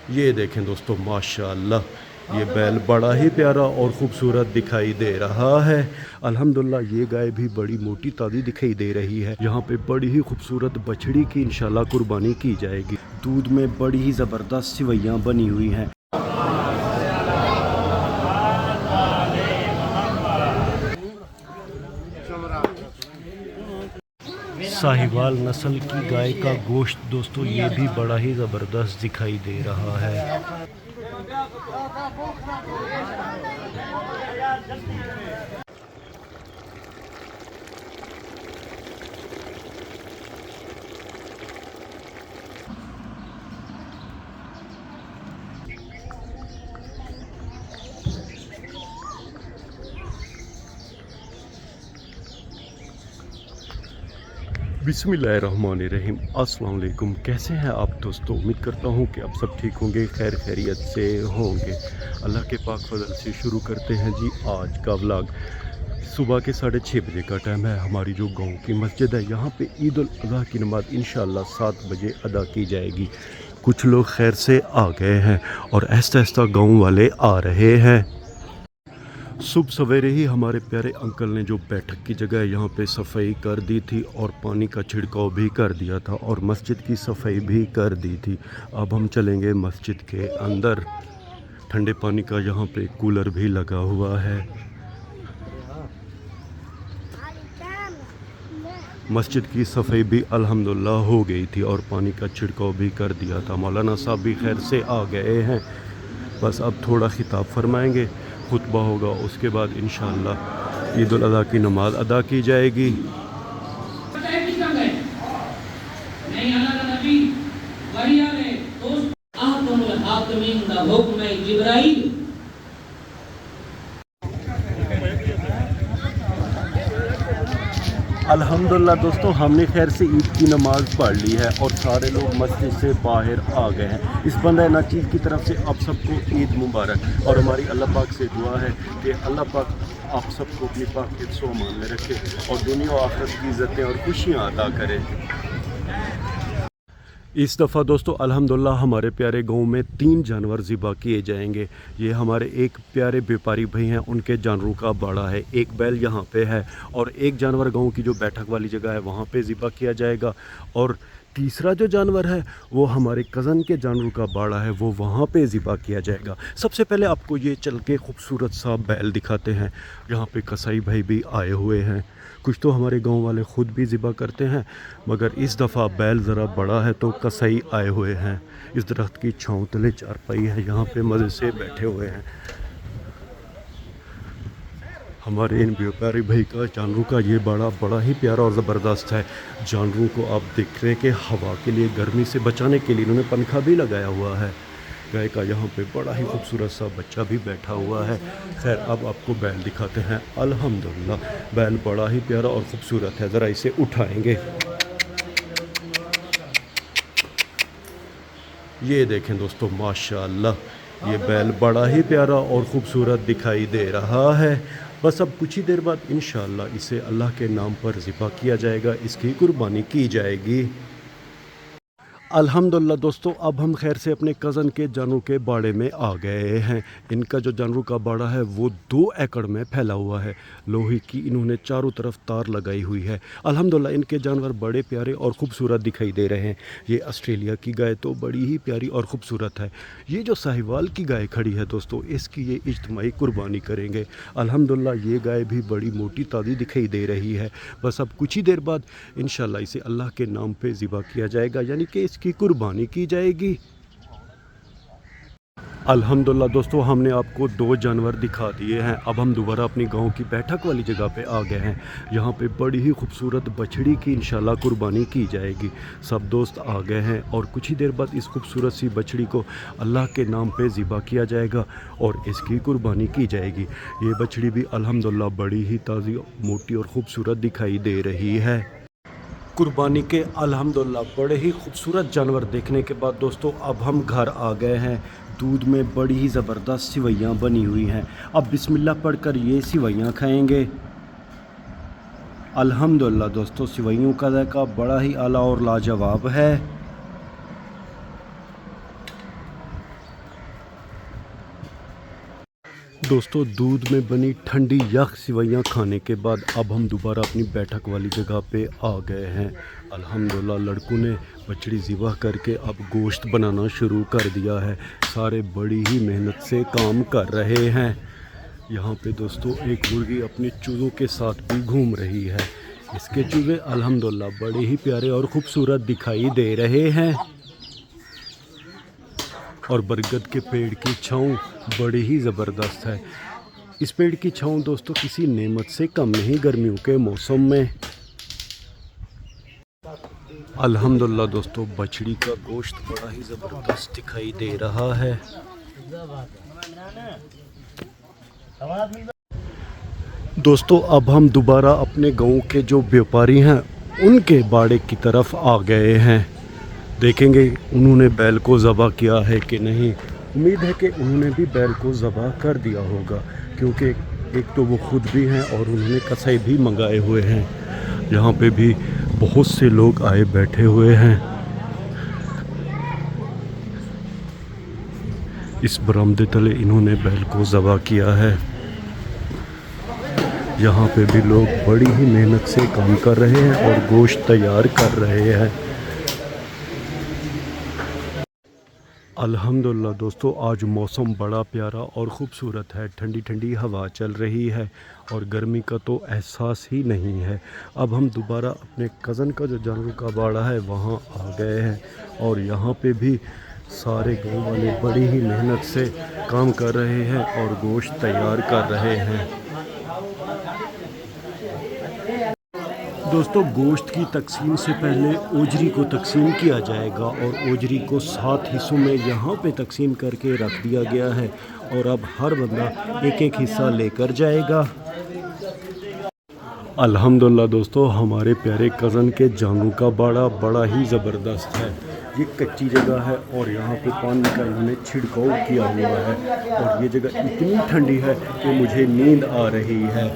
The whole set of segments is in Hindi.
ये देखें दोस्तों, माशाअल्लाह ये बैल बड़ा ही प्यारा और ख़ूबसूरत दिखाई दे रहा है। अल्हम्दुलिल्लाह ये गाय भी बड़ी मोटी ताज़ी दिखाई दे रही है। यहाँ पे बड़ी ही खूबसूरत बछड़ी की इंशाल्लाह कुर्बानी की जाएगी। दूध में बड़ी ही ज़बरदस्त सिवैयाँ बनी हुई हैं। साहिवाल नस्ल की गाय का गोश्त दोस्तों ये भी बड़ा ही ज़बरदस्त दिखाई दे रहा है। बिस्मिल्लाहिर्रहमानिर्रहीम। अस्सलाम वालेकुम। कैसे हैं आप दोस्तों? उम्मीद करता हूँ कि आप सब ठीक होंगे, खैर खैरियत से होंगे। अल्लाह के पाक फजल से शुरू करते हैं जी आज का व्लॉग। सुबह के 6:30 बजे का टाइम है। हमारी जो गांव की मस्जिद है यहाँ पे ईद उल अज़हा की नमाज़ इंशाअल्लाह 7 बजे अदा की जाएगी। कुछ लोग खैर से आ गए हैं और ऐसा ऐसा गाँव वाले आ रहे हैं। सुबह सवेरे ही हमारे प्यारे अंकल ने जो बैठक की जगह यहाँ पे सफाई कर दी थी और पानी का छिड़काव भी कर दिया था और मस्जिद की सफाई भी कर दी थी। अब हम चलेंगे मस्जिद के अंदर। ठंडे पानी का यहाँ पे कूलर भी लगा हुआ है। मस्जिद की सफाई भी अल्हम्दुलिल्लाह हो गई थी और पानी का छिड़काव भी कर दिया था। मौलाना साहब भी खैर से आ गए हैं। बस अब थोड़ा खिताब फरमाएंगे, खुतबा होगा, उसके बाद इंशाअल्लाह ईद उल अज़हा की नमाज़ अदा की जाएगी। अल्हम्दुलिल्लाह दोस्तों, हमने खैर से ईद की नमाज़ पढ़ ली है और सारे लोग मस्जिद से बाहर आ गए हैं। इस बंदा नाचीज़ की तरफ से आप सबको ईद मुबारक। और हमारी अल्लाह पाक से दुआ है कि अल्लाह पाक आप सबको अपनी पाक के सोमान में रखे और दुनिया और आखिरत की इज़्ज़तें और खुशियाँ अता करे। इस दफ़ा दोस्तों अल्हम्दुलिल्लाह हमारे प्यारे गांव में 3 जानवर ज़िबा किए जाएंगे। ये हमारे एक प्यारे व्यापारी भाई हैं, उनके जानवरों का बाड़ा है। एक बैल यहाँ पे है और एक जानवर गांव की जो बैठक वाली जगह है वहाँ पे ज़िबा किया जाएगा। और तीसरा जो जानवर है वो हमारे कज़न के जानवरों का बाड़ा है, वो वहाँ पे ज़िबा किया जाएगा। सबसे पहले आपको ये चल के खूबसूरत सा बैल दिखाते हैं। यहाँ पे कसाई भाई भी आए हुए हैं। कुछ तो हमारे गांव वाले ख़ुद भी ज़िबा करते हैं, मगर इस दफ़ा बैल ज़रा बड़ा है तो कसाई आए हुए हैं। इस दरख्त की छाँव तले चारपाई है, यहाँ पे मज़े से बैठे हुए हैं। हमारे इन व्यापारी भाई का जानवरों का ये बड़ा ही प्यारा और ज़बरदस्त है। जानवरों को आप देख रहे हैं कि हवा के लिए, गर्मी से बचाने के लिए इन्होंने पंखा भी लगाया हुआ है। गाय का यहाँ पे बड़ा ही खूबसूरत सा बच्चा भी बैठा हुआ है। खैर अब आपको बैल दिखाते हैं। अल्हम्दुलिल्लाह बैल बड़ा ही प्यारा और ख़ूबसूरत है। ज़रा इसे उठाएंगे। ये देखें दोस्तों, माशाअल्लाह ये बैल बड़ा ही प्यारा और ख़ूबसूरत दिखाई दे रहा है। बस अब कुछ ही देर बाद इंशाअल्लाह इसे अल्लाह के नाम पर ज़िबा किया जाएगा, इसकी कुर्बानी की जाएगी। अल्हम्दुलिल्लाह दोस्तों, अब हम खैर से अपने कज़न के जानवरों के बाड़े में आ गए हैं। इनका जो जानवरों का बाड़ा है वो 2 एकड़ में फैला हुआ है। लोहे की इन्होंने चारों तरफ तार लगाई हुई है। अल्हम्दुलिल्लाह इनके जानवर बड़े प्यारे और ख़ूबसूरत दिखाई दे रहे हैं। ये ऑस्ट्रेलिया की गाय तो बड़ी ही प्यारी और ख़ूबसूरत है। ये जो साहिवाल की गाय खड़ी है दोस्तों, इसकी ये इज्तिमाई कुर्बानी करेंगे। अल्हम्दुलिल्लाह ये गाय भी बड़ी मोटी ताज़ी दिखाई दे रही है। बस अब कुछ ही देर बाद इंशाअल्लाह इसे अल्लाह के नाम पे ज़िबा किया जाएगा, यानी कि की कुर्बानी की जाएगी। अल्हम्दुलिल्लाह दोस्तों, हमने आपको 2 जानवर दिखा दिए हैं। अब हम दोबारा अपनी गांव की बैठक वाली जगह पे आ गए हैं। यहाँ पे बड़ी ही खूबसूरत बछड़ी की इंशाल्लाह कुर्बानी की जाएगी। सब दोस्त आ गए हैं और कुछ ही देर बाद इस खूबसूरत सी बछड़ी को अल्लाह के नाम पे ज़िबा किया जाएगा और इसकी कुर्बानी की जाएगी। ये बछड़ी भी अल्हम्दुलिल्लाह बड़ी ही ताज़ी, मोटी और ख़ूबसूरत दिखाई दे रही है। कुर्बानी के अल्हम्दुलिल्लाह बड़े ही खूबसूरत जानवर देखने के बाद दोस्तों अब हम घर आ गए हैं। दूध में बड़ी ही ज़बरदस्त सिवैयाँ बनी हुई हैं। अब बिस्मिल्लाह पढ़कर ये सिवैयाँ खाएंगे। अल्हम्दुलिल्लाह दोस्तों, सिवैयों का ज़ायका बड़ा ही आला और लाजवाब है। दोस्तों दूध में बनी ठंडी यख सिवैयाँ खाने के बाद अब हम दोबारा अपनी बैठक वाली जगह पे आ गए हैं। अल्हम्दुलिल्लाह लड़कों ने बछड़ी ज़िबा करके अब गोश्त बनाना शुरू कर दिया है। सारे बड़ी ही मेहनत से काम कर रहे हैं। यहाँ पे दोस्तों एक मुर्गी अपने चूज़ों के साथ भी घूम रही है। इसके चूज़े अल्हम्दुलिल्लाह बड़े ही प्यारे और ख़ूबसूरत दिखाई दे रहे हैं। और बरगद के पेड़ की छाँव बड़ी ही ज़बरदस्त है। इस पेड़ की छाँव दोस्तों किसी नेमत से कम नहीं गर्मियों के मौसम में। अल्हम्दुलिल्लाह दोस्तों बछड़ी का गोश्त बड़ा ही ज़बरदस्त दिखाई दे रहा है। दोस्तों अब हम दोबारा अपने गांव के जो व्यापारी हैं उनके बाड़े की तरफ आ गए हैं। देखेंगे उन्होंने बैल को ज़बह किया है कि नहीं। उम्मीद है कि उन्होंने भी बैल को ज़बह कर दिया होगा, क्योंकि एक तो वो ख़ुद भी हैं और उन्होंने कसाई भी मंगाए हुए हैं। यहाँ पे भी बहुत से लोग आए बैठे हुए हैं। इस बरामदे तले इन्होंने बैल को ज़बह किया है। यहाँ पे भी लोग बड़ी ही मेहनत से काम कर रहे हैं और गोश्त तैयार कर रहे हैं। अल्हम्दुलिल्लाह दोस्तों आज मौसम बड़ा प्यारा और ख़ूबसूरत है। ठंडी ठंडी हवा चल रही है और गर्मी का तो एहसास ही नहीं है। अब हम दोबारा अपने कज़न का जो जानवर का बाड़ा है वहाँ आ गए हैं और यहाँ पे भी सारे गाँव वाले बड़ी ही मेहनत से काम कर रहे हैं और गोश्त तैयार कर रहे हैं। दोस्तों गोश्त की तकसीम से पहले ओजरी को तकसीम किया जाएगा और ओजरी को 7 हिस्सों में यहाँ पे तकसीम करके रख दिया गया है और अब हर बंदा एक एक हिस्सा लेकर जाएगा। अल्हम्दुलिल्लाह दोस्तों हमारे प्यारे कज़न के जानू का बाड़ा बड़ा ही ज़बरदस्त है। ये कच्ची जगह है और यहाँ पे पानी का इन्होंने छिड़काव किया हुआ है और ये जगह इतनी ठंडी है कि मुझे नींद आ रही है।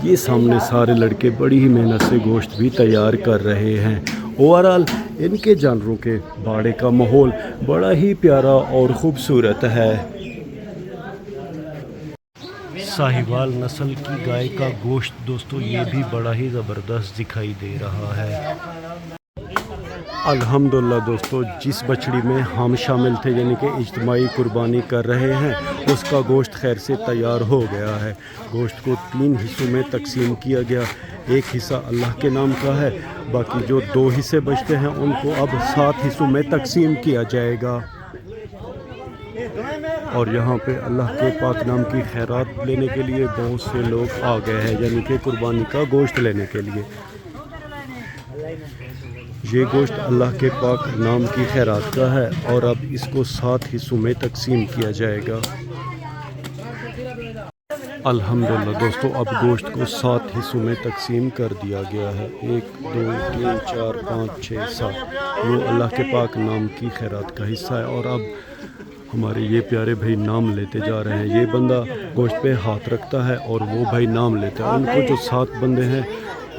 ये सामने सारे लड़के बड़ी ही मेहनत से गोश्त भी तैयार कर रहे हैं। ओवरऑल इनके जानवरों के बाड़े का माहौल बड़ा ही प्यारा और ख़ूबसूरत है। साहिवाल नस्ल की गाय का गोश्त दोस्तों ये भी बड़ा ही ज़बरदस्त दिखाई दे रहा है। अल्हम्दुलिल्लाह दोस्तों जिस बछड़ी में हम शामिल थे यानी कि इज्तिमाई कुर्बानी कर रहे हैं उसका गोश्त खैर से तैयार हो गया है। गोश्त को 3 हिस्सों में तकसीम किया गया। एक हिस्सा अल्लाह के नाम का है, बाकी जो 2 हिस्से बचते हैं उनको अब 7 हिस्सों में तकसीम किया जाएगा। और यहाँ पे अल्लाह के पाक नाम की खैरात लेने के लिए बहुत से लोग आ गए हैं यानी कि कुर्बानी का गोश्त लेने के लिए। ये गोश्त अल्लाह के पाक नाम की खैरात का है और अब इसको 7 हिस्सों में तकसीम किया जाएगा। अल्हम्दुलिल्लाह दोस्तों अब गोश्त को 7 हिस्सों में तकसीम कर दिया गया है। 1 2 3 4 5 6 7 वो अल्लाह के पाक नाम की खैरात का हिस्सा है। और अब हमारे ये प्यारे भाई नाम लेते जा रहे हैं। ये बंदा गोश्त पे हाथ रखता है और वो भाई नाम लेता है। उनको जो 7 बंदे हैं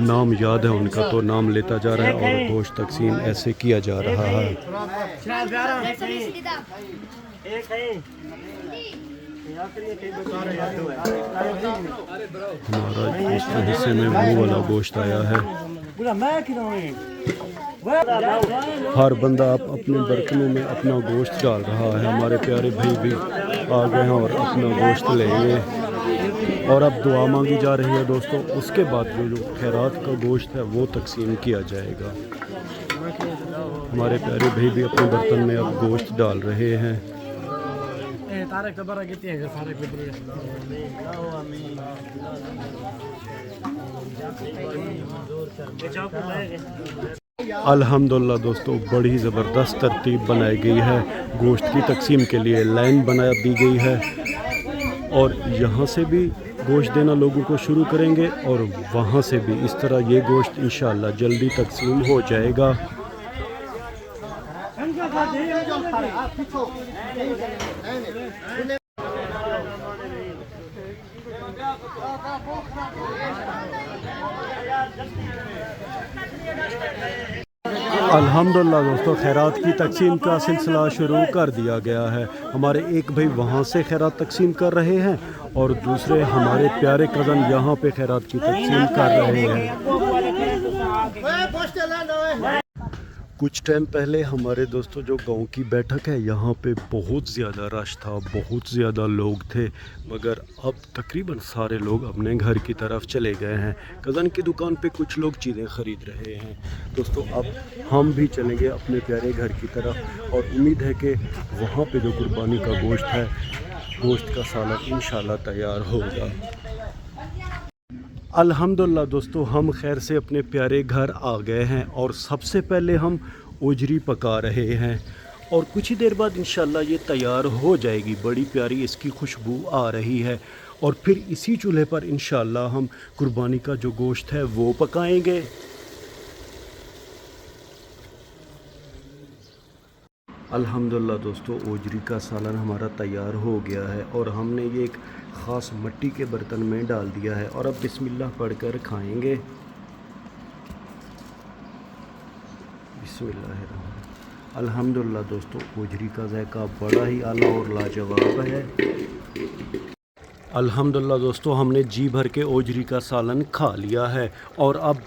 नाम याद है उनका, तो नाम लेता जा रहा है और गोश्त तकसीम ऐसे किया जा रहा है। हमारा इस हिस्से में वो वाला गोश्त आया है। हर बंदा आप अपने बर्तनों में अपना गोश्त डाल रहा है। हमारे प्यारे भाई भी आ गए हैं और अपना गोश्त लेंगे और अब दुआ मांगी जा रही है दोस्तों। उसके बाद जो खैरात का गोश्त है वो तकसीम किया जाएगा। हमारे प्यारे भाई भी अपने बर्तन में अब गोश्त डाल रहे हैं। अल्हम्दुलिल्लाह दोस्तों बड़ी ज़बरदस्त तरतीब बनाई गई है। गोश्त की तकसीम के लिए लाइन बना दी गई है और यहाँ से भी गोश्त देना लोगों को शुरू करेंगे और वहाँ से भी इस तरह ये गोश्त इंशाअल्लाह जल्दी तकसीम हो जाएगा। अल्हम्दुलिल्लाह दोस्तों, खैरात की तकसीम का सिलसिला शुरू कर दिया गया है। हमारे एक भाई वहाँ से खैरात तकसीम कर रहे हैं और दूसरे हमारे प्यारे कज़न यहाँ पे खैरात की तकसीम कर रहे हैं। कुछ टाइम पहले हमारे दोस्तों जो गांव की बैठक है, यहाँ पे बहुत ज़्यादा रश था, बहुत ज़्यादा लोग थे, मगर अब तकरीबन सारे लोग अपने घर की तरफ चले गए हैं। कज़न की दुकान पे कुछ लोग चीज़ें ख़रीद रहे हैं। दोस्तों अब हम भी चलेंगे अपने प्यारे घर की तरफ और उम्मीद है कि वहाँ पे जो कुर्बानी का गोश्त है, गोश्त का सालन इंशाल्लाह तैयार होगा। अल्हम्दुलिल्लाह दोस्तों, हम खैर से अपने प्यारे घर आ गए हैं और सबसे पहले हम ओजरी पका रहे हैं और कुछ ही देर बाद इंशाल्लाह ये तैयार हो जाएगी। बड़ी प्यारी इसकी खुशबू आ रही है और फिर इसी चूल्हे पर इंशाल्लाह हम कुर्बानी का जो गोश्त है वो पकाएंगे। अल्हम्दुलिल्लाह दोस्तों, ओजरी का सालन हमारा तैयार हो गया है और हमने ये एक ख़ास मिट्टी के बर्तन में डाल दिया है और अब बिस्मिल्लाह पढ़कर खाएंगे। बिस्मिल्लाह। अल्हम्दुलिल्लाह दोस्तों, ओजरी का जायका बड़ा ही आला और लाजवाब है। अल्हम्दुलिल्लाह दोस्तों, हमने जी भर के ओजरी का सालन खा लिया है और अब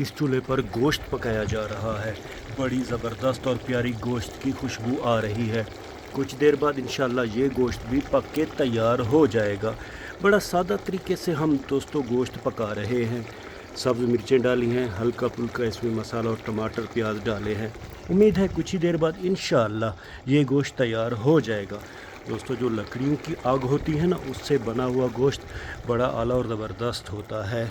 इस चूल्हे पर गोश्त पकाया जा रहा है। बड़ी ज़बरदस्त और प्यारी गोश्त की खुशबू आ रही है। कुछ देर बाद इंशाल्लाह ये गोश्त भी पक के तैयार हो जाएगा। बड़ा सादा तरीके से हम दोस्तों गोश्त पका रहे हैं। सब्ज़ मिर्चें डाली हैं, हल्का फुल्का इसमें मसाला और टमाटर प्याज डाले हैं। उम्मीद है कुछ ही देर बाद इंशाल्लाह ये गोश्त तैयार हो जाएगा। दोस्तों जो लकड़ियों की आग होती है ना, उससे बना हुआ गोश्त बड़ा आला और ज़बरदस्त होता है।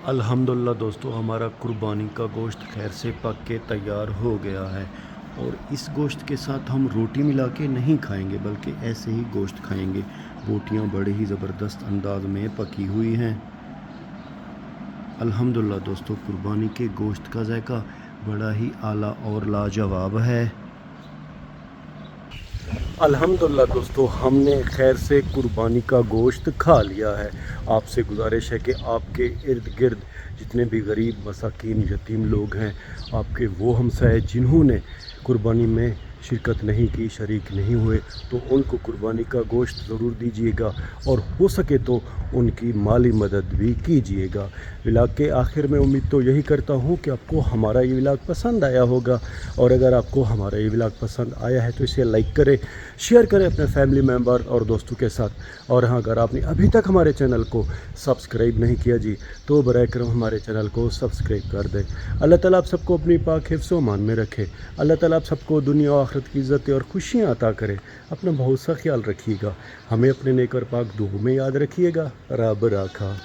अल्हम्दुलिल्लाह दोस्तों, हमारा कुर्बानी का गोश्त खैर से पक के तैयार हो गया है और इस गोश्त के साथ हम रोटी मिला के नहीं खाएंगे, बल्कि ऐसे ही गोश्त खाएंगे। रोटियां बड़े ही ज़बरदस्त अंदाज में पकी हुई हैं। अल्हम्दुलिल्लाह दोस्तों, कुर्बानी के गोश्त का जायका बड़ा ही आला और लाजवाब है। अल्हम्दुलिल्लाह दोस्तों, हमने खैर से कुर्बानी का गोश्त खा लिया है। आपसे गुजारिश है कि आपके इर्द गिर्द जितने भी गरीब मसाकीन यतीम लोग हैं, आपके वो हमसाए जिन्होंने कुर्बानी में शिरकत नहीं की, शरीक नहीं हुए, तो उनको कुर्बानी का गोश्त ज़रूर दीजिएगा और हो सके तो उनकी माली मदद भी कीजिएगा। व्लॉग के आखिर में उम्मीद तो यही करता हूँ कि आपको हमारा ये व्लॉग पसंद आया होगा और अगर आपको हमारा ये व्लॉग पसंद आया है तो इसे लाइक करें, शेयर करें अपने फैमिली मेम्बर और दोस्तों के साथ। और हाँ, अगर आपने अभी तक हमारे चैनल को सब्सक्राइब नहीं किया जी, तो बराए करम हमारे चैनल को सब्सक्राइब कर दें। अल्लाह ताला आप सबको अपनी पाक हिफ्ज़ व अमान में रखे। अल्लाह ताला आप सबको दुनिया और आखिरत की इज़्ज़त और खुशियाँ अता करे। अपना बहुत सा ख्याल रखिएगा। हमें अपने नेक और पाक दुआ में याद रखिएगा। रब राखा।